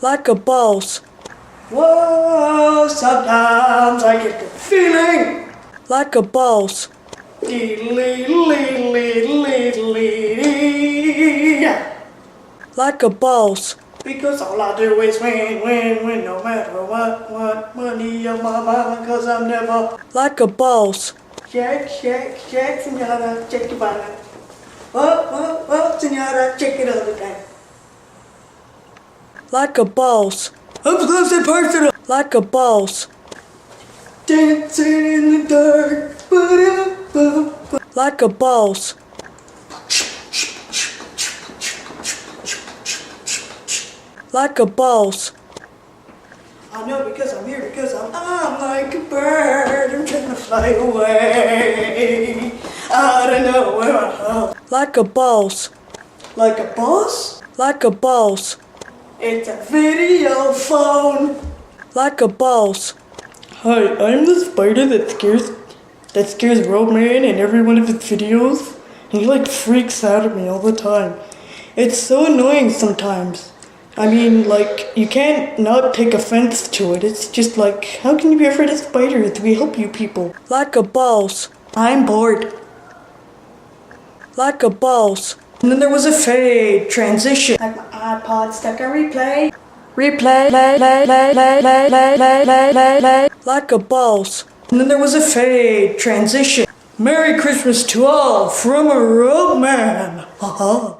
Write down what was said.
like a boss, Whoa, sometimes I get the feeling. like a boss, like a boss, Because all I do is win, win, win, no matter what, money on my mind, cause I'm never. like a boss, Shake, shake, shake, senora, shake your body. Oh, senora, shake it all the time. like a boss, Up close and personal. like a boss, Dancing in the dark. Ba-da-ba-ba. like a boss, like a boss, I know because I'm here, because I'm like a bird. I'm trying to fly away. I don't know where I am. like a boss, Like a boss? like a boss, It's a video phone. like a boss, Hi, I'm the spider that scares Roman in every one of his videos. He like freaks out at me all the time. It's so annoying sometimes. I mean, like, you can't not take offense to it. It's just like, how can you be afraid of spiders? We help you people. like a boss, I'm bored. like a boss, And then there was a fade transition. Like my iPod stuck on replay. replay, like a boss, And then there was a fade transition. Merry Christmas to all from a road man. Haha.